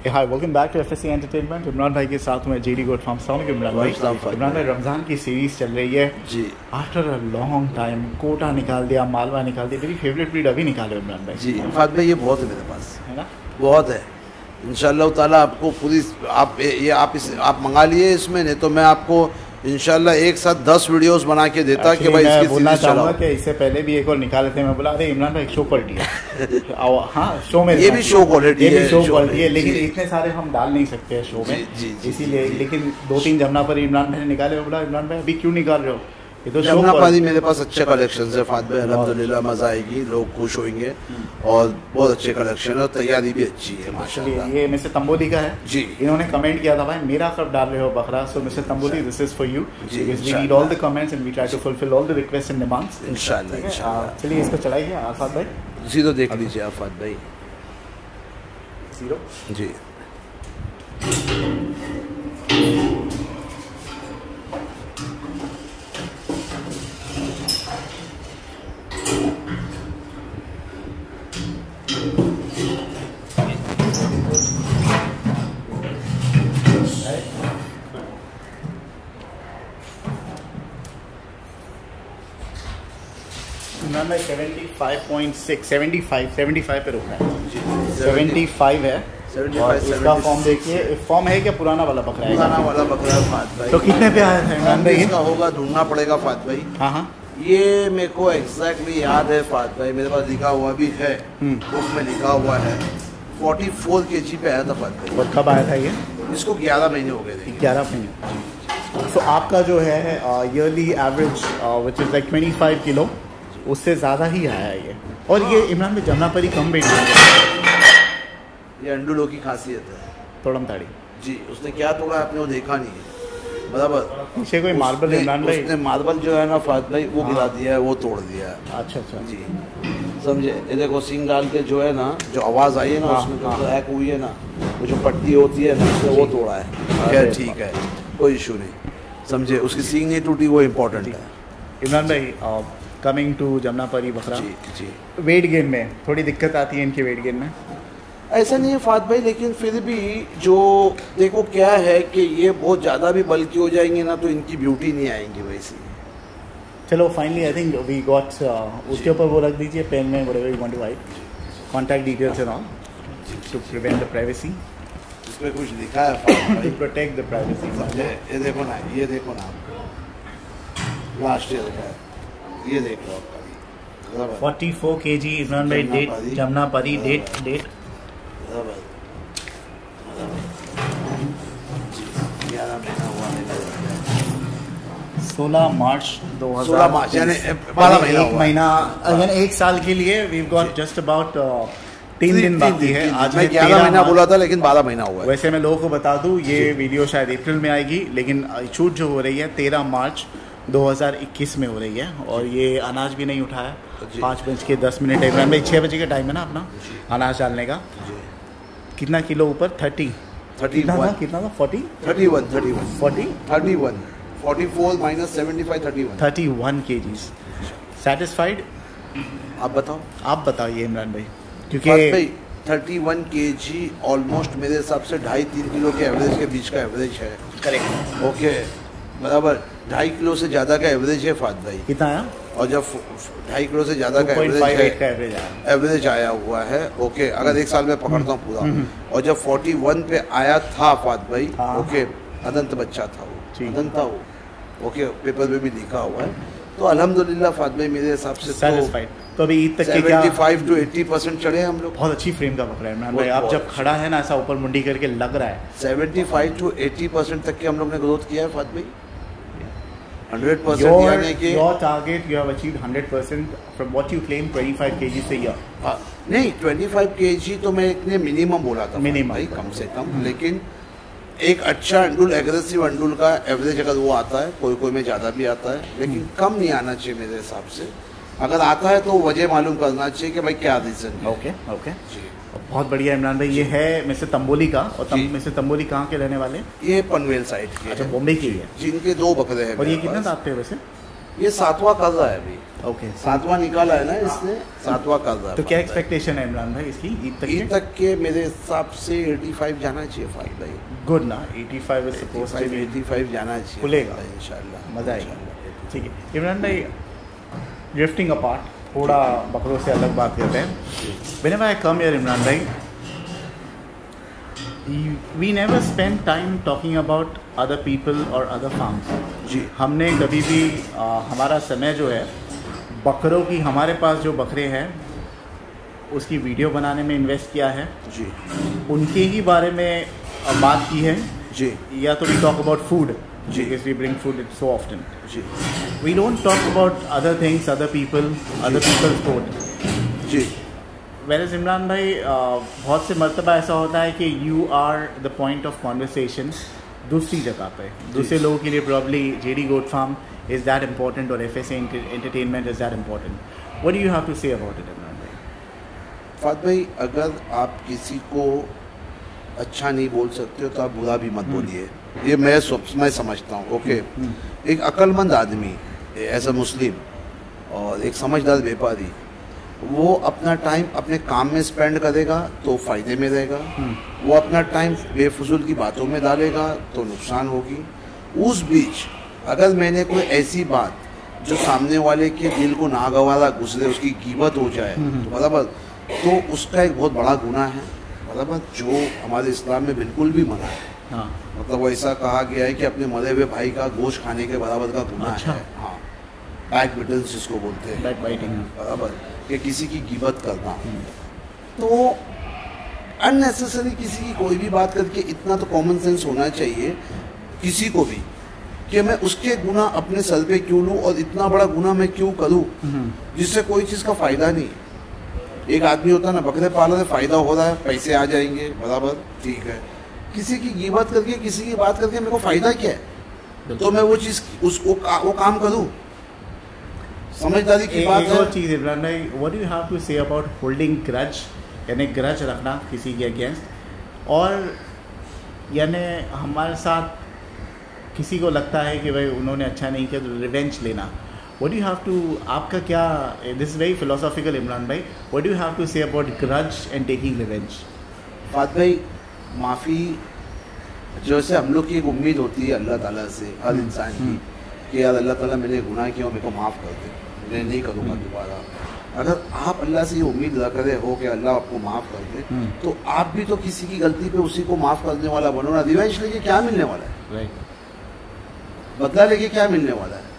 Hi welcome back to FSC entertainment. Imran भाई के साथ में JD goat farm sound. Imran भाई रमज़ान की सीरीज़ चल रही है जी। After a long time quota निकाल दिया, मालवा निकाल दिया, मेरी फेवरेट ब्रीड अभी निकाले इमरान भाई। जी फात भाई, ये बहुत है मेरे पास, है ना, बहुत है। इंशाल्लाह ताला आपको पूरी आप मंगा लिए इसमें, नहीं तो मैं आपको इंशाल्लाह एक साथ 10 वीडियोस बना के देता कि भाई इसकी बोलना चाहूँगा कि इससे पहले भी एक और निकाले थे। मैं बोला अरे इमरान भाई शो क्वालिटी है हाँ शो में ये भी शो क्वालिटी है, शो क्वालिटी है, लेकिन इतने सारे हम डाल नहीं सकते हैं शो में, इसीलिए। लेकिन 2-3 जमुना पर इमरान भाई ने निकाले। मैं बोला इमरान भाई अभी क्यों निकाल रहे हो, ये तो जमुना पानी मेरे पास अच्छे कलेक्शन है फात भाई, अल्हम्दुलिल्लाह मजा आएगी, लोग खुश होंगे और बहुत अच्छे कलेक्शन है और तैयारी भी अच्छी है माशाल्लाह। ये मिस्टर तंबोली का है जी। इन्होंने कमेंट किया था भाई मेरा कब डाल रहे हो बकरा, so mister Tamboli this is for you, because we read all the comments and we try to fulfil all the request and demands इंशाल्लाह। चलिए इसको चलाइए आसाद भाई, जीरो देख लीजिए आप फात भाई, जीरो जी। इमरान भाई 75 पे रुका है, 75 है। और इसका फॉर्म देखिए, फॉर्म है क्या पुराना वाला बकरा है? पुराना वाला बकरा है फात भाई। तो कितने पे आया था इमरान भाई? इसका होगा ढूंढना पड़ेगा फात भाई। हाँ हाँ, ये मेरे को एग्जैक्टली याद है फात भाई, मेरे पास लिखा हुआ भी है, बुक में लिखा हुआ है 44 kg पे आया था फात भाई। और कब आया था ये? इसको 11 महीने हो गए थे। 11 महीने। तो आपका जो है yearly average which is like 25 kilo, उससे ज़्यादा ही आया है ये। और ये इमरान भाई जमुना पर ही कम बेच रहे हैं, ये अंडुलों की खासियत है। तोड़म ताड़ी जी। उसने क्या तोड़ा आपने वो देखा नहीं है बराबर। पीछे कोई मार्बल इमरान भाई? उसने मार्बल जो है ना फात भाई वो गिरा दिया है, वो तोड़ दिया है। अच्छा अच्छा जी समझे। ये देखो सिंग डाल के जो है ना, जो आवाज़ आई है ना उसमें जो क्रैक हुई है ना, वो जो पट्टी होती है ना उसने वो तोड़ा है। खैर ठीक है, कोई इशू नहीं, समझे। उसकी सींग नहीं टूटी, वो इम्पोर्टेंट है। इमरान भाई कमिंग टू जमुना परी बकरा, जी जी। वेट गेन में थोड़ी दिक्कत आती है इनके वेट गेन में? ऐसा नहीं है फात भाई, लेकिन फिर भी जो देखो क्या है कि ये बहुत ज़्यादा भी बल्कि हो जाएंगे ना तो इनकी ब्यूटी नहीं आएंगी वैसी। चलो finally I think we got, उसके ऊपर वो रख दीजिए पेन में, whatever you want to write, contact details and all to prevent the privacy. इसमें कुछ लिखा है टू प्रोटेक्ट द प्राइवेसी। ये देखो ना, ये देखो ना, लास्ट ईयर का है, ये देख लो आपका 44 kg इमरान भाई, डेट जमुना परी, डेट 16 मार्च 2000, यानी 12 महीना, एक महीना यानी 1 साल के लिए वी गॉट जस्ट अबाउट 3 दिन बाकी है। आज मैं 11 महीना बोला था लेकिन 12 महीना हुआ है। वैसे मैं लोगों को बता दूं ये वीडियो शायद अप्रैल में आएगी, लेकिन शूट जो हो रही है 13 मार्च 2021 में हो रही है। और ये अनाज भी नहीं उठाया, 5:10 है इमरान भाई, 6 बजे का टाइम है ना अपना अनाज डालने का। कितना किलो ऊपर? 30 कितना था 40 31 44 माइनस 75 31 kgs। सेटिस्फाइड? आप बताओ, आप बताइए इमरान भाई, क्योंकि 31 kg ऑलमोस्ट मेरे हिसाब से 2.5-3 किलो के एवरेज के बीच का एवरेज है। करेक्ट, ओके बराबर। 2.5 किलो से ज़्यादा का एवरेज है फात भाई। कितना आया? और जब 2.5 किलो से ज़्यादा का एवरेज आया हुआ है, ओके, अगर 1 साल में पकड़ता हूँ पूरा, और जब 41 पे आया था फात भाई, ओके, अनंत बच्चा था वो, अनंत था वो, ओके, पेपर में भी लिखा हुआ है। तो अल्हम्दुलिल्लाह फात भाई मेरे हिसाब से सेटिस्फाइड। तो अभी ईद तक के 75 to 80% चढ़े हम लोग। बहुत अच्छी फ्रेम का बकरा है इमरान भाई, आप जब खड़ा है ना ऐसा ऊपर मुंडी करके लग रहा है। 75 to 80% तक के हम लोग ने ग्रोथ किया है फात भाई। 100% यानी कि your target you have achieved 100% from what you claim 25 kg से ईयर। नहीं 25 kg तो मैं इतने मिनिमम बोला था मिनिमम भाई, कम से कम। लेकिन एक अच्छा अंडुल, एग्रेसिव अंडुल का एवरेज अगर वो आता है, कोई कोई में ज़्यादा भी आता है, लेकिन कम नहीं आना चाहिए मेरे हिसाब से। अगर आता है तो वजह मालूम करना चाहिए कि भाई क्या रीज़न है। ओके ओके जी, बहुत बढ़िया इमरान भाई। ये है मिस्टर तंबोली का, और मिस्टर तंबोली कहाँ के रहने वाले? ये पनवेल साइड के। अच्छा, बॉम्बे की है। जिनके 2 बकरे हैं। और ये कितने दांत थे वैसे? ये 7वां कर रहा है अभी। ओके, 7वां निकाला है ना इसने, 7वां कर रहा है। तो क्या एक्सपेक्टेशन है इमरान भाई इसकी ईद तक के मेरे हिसाब से 85 जाना चाहिए फाइल भाई। गुड ना, 85 इज सपोज्ड टू बी 85 जाना चाहिए, खुलेगा इंशाल्लाह, मज़ा आएगा। ठीक है इमरान भाई, ड्रिफ्टिंग अपार्ट, थोड़ा बकरों से अलग बात करते हैं। Whenever I come here Imran भाई, we never spend time talking about other people और अदर फार्म्स। जी, हमने कभी भी हमारा समय जो है बकरों की, हमारे पास जो बकरे हैं उसकी वीडियो बनाने में इन्वेस्ट किया है जी, उनके ही बारे में बात की है जी, या तो वी टॉक अबाउट फूड जी, because we bring food so often. जी, We don't talk about other things, other people, other people's food. Ji. Whereas Imran भाई, बहुत से मर्तबा ऐसा होता है कि you are the point of conversation दूसरी जगह पे, दूसरे लोगों के लिए probably JD Goat Farm is that important और FSA Entertainment is that important. What do you have to say about it, Imran भाई? फात भाई, अगर आप किसी को अच्छा नहीं बोल सकते हो तो आप बुरा भी मत बोलिए, ये मैं समझता हूँ। ओके, एक अक्लमंद आदमी एज अ मुस्लिम और एक समझदार व्यापारी, वो अपना टाइम अपने काम में स्पेंड करेगा तो फ़ायदे में रहेगा, वो अपना टाइम बेफजूल की बातों में डालेगा तो नुकसान होगी। उस बीच अगर मैंने कोई ऐसी बात जो सामने वाले के दिल को नागवारा गुजरे, उसकी कीमत हो जाए तो बराबर, तो उसका एक बहुत बड़ा गुनाह है बराबर, जो हमारे इस्लाम में बिल्कुल भी मना है। हाँ, मतलब वो ऐसा कहा गया है कि अपने मरे हुए भाई का गोश्त खाने के बराबर का गुनाह है। हाँ, बैक बिटल्स जिसको बोलते हैं, बैक बाइटिंग बराबर, कि किसी की गिबत करना। तो अननेसेसरी किसी की कोई भी बात करके, इतना तो कॉमन सेंस होना चाहिए किसी को भी कि मैं उसके गुनाह अपने सर पे क्यों लूँ और इतना बड़ा गुनाह मैं क्यों करूँ जिससे कोई चीज़ का फ़ायदा नहीं। एक आदमी होता है ना, बकरे पालने से फ़ायदा हो रहा है, पैसे आ जाएंगे बराबर, ठीक है, किसी की गिबत करके, किसी की बात करके मेरे को फ़ायदा क्या है, तो मैं वो चीज़ वो काम करूँ। समझदारी की बात है। और चीज़ इमरान भाई, what do you have to say about holding grudge, यानी ग्रज रखना किसी के अगेंस्ट, और यानी हमारे साथ किसी को लगता है कि भाई उन्होंने अच्छा नहीं किया तो रिवेंज लेना। What do you have to, आपका क्या, this is very philosophical Imran भाई, what do you have to say about grudge and taking revenge? बात भाई, माफ़ी जैसे हम लोग की एक उम्मीद होती है अल्लाह ताला से, हर इंसान की, कि यार अल्लाह ताला मैंने गुनाह किया और मेरे को माफ़ कर दे, मैं नहीं करूँगा दोबारा। अगर आप अल्लाह से ये उम्मीद रख रहे हो कि अल्लाह आपको माफ़ कर दे, तो आप भी तो किसी की गलती पे उसी को माफ़ करने वाला बनो ना। रिवेंज लेके क्या मिलने वाला है? राइट, बदला लेके क्या मिलने वाला है?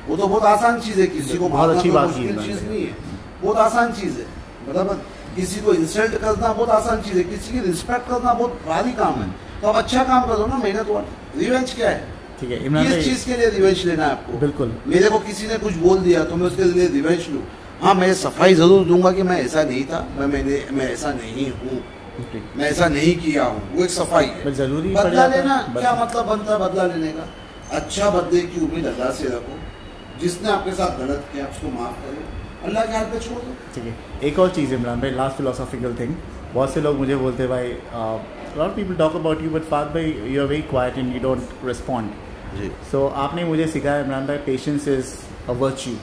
वो तो बहुत आसान चीज़ है, किसी को बहुत अच्छी बात मुश्किल चीज़ नहीं है, बहुत आसान चीज़ है। मतलब किसी को इंसल्ट करना बहुत आसान चीज़ है, किसी की रिस्पेक्ट करना बहुत भारी काम है। तो आप अच्छा काम करो ना, मेहनत वाला। रिवेंज क्या है? ठीक है इमरान भाई, किस चीज़ के लिए रिवेंज लेना है आपको? बिल्कुल, मेरे को किसी ने कुछ बोल दिया तो मैं उसके लिए रिवेंज लूँ? हाँ, मैं सफाई ज़रूर दूंगा कि मैं ऐसा नहीं था, मैं ऐसा नहीं हूँ, मैं ऐसा नहीं किया हूँ, वो एक सफाई है। जरूरी बदला लेना क्या मतलब बनता है बदला लेने का? अच्छा बदले की उम्मीद अल्लाह से रखो, जिसने आपके साथ गलत किया उसको माफ़ करो, अल्लाह के हाथ पे छोड़ दो। ठीक है, एक और चीज़ इमरान भाई, लास्ट फिलोसॉफिकल थिंग, बहुत से लोग मुझे बोलते हैं भाई, lot people talk about you but फाद भाई you are very quiet and you don't respond. जी, सो आपने मुझे सिखाया इमरान भाई, पेशेंस इज़ अ वर्च्यू,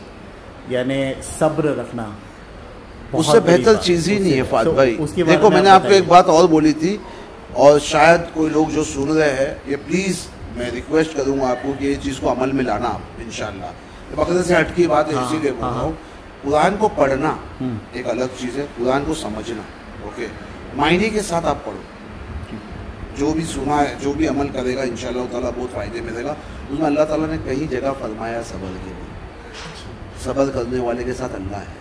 यानी सब्र रखना उससे बेहतर चीज़ ही नहीं है फाद भाई। देखो, मैंने आपको एक बात और बोली थी, और शायद कोई लोग जो सुन रहे हैं, ये प्लीज़ मैं रिक्वेस्ट करूँगा आपको कि ये चीज़ को अमल में लाना आप इंशाल्लाह। बकरे से हट की बात है, इसीलिए बोल रहा हूँ। कुरान को पढ़ना एक अलग चीज़ है, कुरान को समझना, ओके, मायने के साथ आप पढ़ो। जो भी सुना है, जो भी अमल करेगा इंशाल्लाह ताला बहुत फ़ायदे में रहेगा। उसमें अल्लाह ताला ने कई जगह फरमाया सब्र के लिए, सब्र करने वाले के साथ अल्लाह है,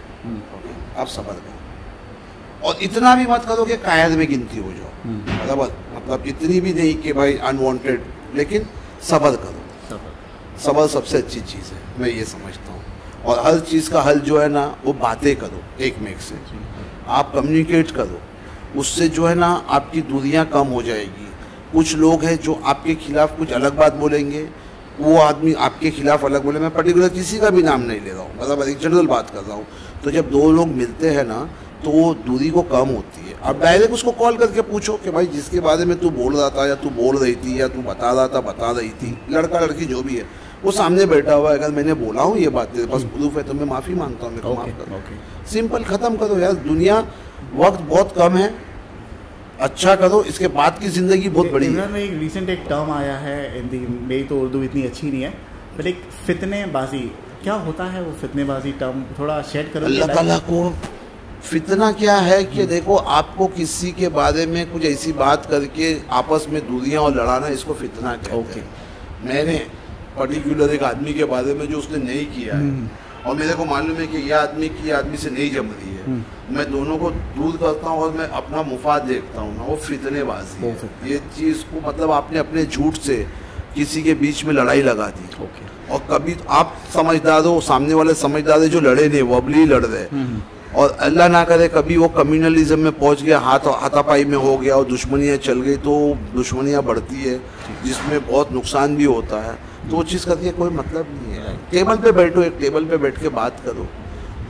ओके, आप सब्र करो। और इतना भी मत करो कि कायद में गिनती हो जाओ, मतलब इतनी भी नहीं कि भाई अनवांटेड, लेकिन सब्र करो। सब्र सबसे अच्छी चीज़ है, मैं ये समझता हूँ। और हर चीज़ का हल जो है ना, वो बातें करो एक में एक से, आप कम्युनिकेट करो, उससे जो है ना आपकी दूरियां कम हो जाएगी। कुछ लोग हैं जो आपके खिलाफ कुछ अलग बात बोलेंगे, वो आदमी आपके खिलाफ अलग बोले, मैं पर्टिकुलर किसी का भी नाम नहीं ले रहा हूँ, मतलब एक जनरल बात कर रहा हूँ। तो जब दो लोग मिलते हैं ना, तो वो दूरी को कम होती है। अब डायरेक्ट उसको कॉल करके पूछो कि भाई जिसके बारे में तू बोल रहा था या तू बोल रही थी या तू बता रहा था बता रही थी, लड़का लड़की जो भी है वो सामने बैठा हुआ है, अगर मैंने बोला हूँ ये बात तेरे पास प्रूफ है तो मैं माफ़ी मांगता हूँ, मेरे को माफ करो। सिंपल, ख़त्म करो यार, दुनिया वक्त बहुत कम है, अच्छा करो, इसके बाद की ज़िंदगी बहुत बड़ी है। में एक रिसेंट एक टर्म आया है हिंदी, मेरी तो उर्दू इतनी अच्छी नहीं है, बट एक फितनेबाजी, क्या होता है वो फितनेबाजी टर्म, थोड़ा शेयर करो। अल्लाह ताला को फितना क्या है कि देखो, आपको किसी के बारे में कुछ ऐसी बात करके आपस में दूरियां और लड़ाना, इसको फितना कहते हैं। मैंने पर्टिकुलर एक आदमी के बारे में जो उसने नहीं किया है और मेरे को मालूम है कि यह आदमी से नहीं जम रही है, मैं दोनों को दूर करता हूँ और मैं अपना मुफाद देखता हूँ ना, वो फितनेबाजी है। ये चीज़ को मतलब आपने अपने झूठ से किसी के बीच में लड़ाई लगा दी। और कभी आप समझदार हो, सामने वाले समझदार है, जो लड़े नहीं वो अबली लड़ रहे, और अल्लाह ना करे कभी वो कम्युनलिज्म में पहुंच गया, हाथापाई में हो गया और दुश्मनियाँ चल गई, तो दुश्मनियाँ बढ़ती है जिसमें बहुत नुकसान भी होता है। तो वो चीज़ करके कोई मतलब नहीं है। टेबल पे बैठो, एक टेबल पे बैठ के बात करो,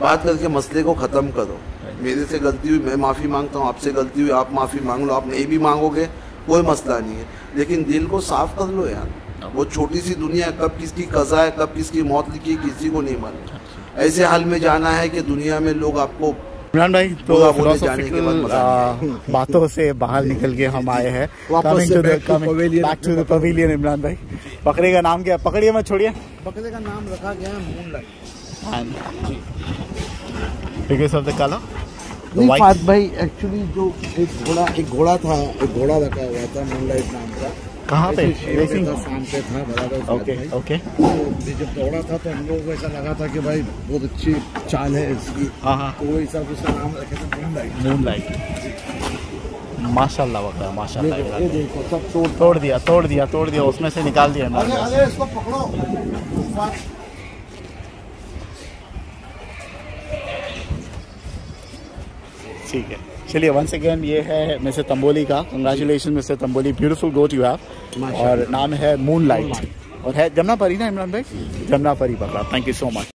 बात करके मसले को ख़त्म करो। मेरे से गलती हुई, मैं माफ़ी मांगता हूँ, आपसे गलती हुई, आप माफ़ी मांग लो, आप नहीं भी मांगोगे कोई मसला नहीं है, लेकिन दिल को साफ कर लो यार। वो छोटी सी दुनिया, कब किसकी कज़ा है, कब किसकी मौत लिखी है, किसी को नहीं मालूम। ऐसे हाल में जाना है कि दुनिया में लोग आपको। इमरान भाई, तो फिलोसॉफिकल बातों से बाहर निकल के हम आए हैं back to the pavilion. Imran भाई, बकरे का नाम क्या? पकड़िए मत छोड़िए। बकरे का नाम रखा गया है moonlight. Because of the colour. नहीं फात भाई, एक्चुअली जो एक घोड़ा था, एक घोड़ा रखा हुआ था मूनलाइट नाम का। कहाँ पे? रेसिंग शाम पे था बराबर। ओके। तो जब दौड़ा था तो हम लोग को ऐसा लगा था कि भाई बहुत अच्छी चाल है इसकी। तो वो हिसाब उसका नाम रखे थे मूनलाइट। माशाल्लाह बकरा, माशाल्लाह। देखो सब तोड़ दिया, उसमें से निकाल दिया। अरे इसको पकड़ो। ठीक है, चलिए वंस अगेन ये है मिस्टर तंबोली का, congratulation mister Tamboli, beautiful goat you have, और नाम है मूनलाइट, और है जमनापरी ना इमरान भाई? जमनापरी बकरा। Thank you so much.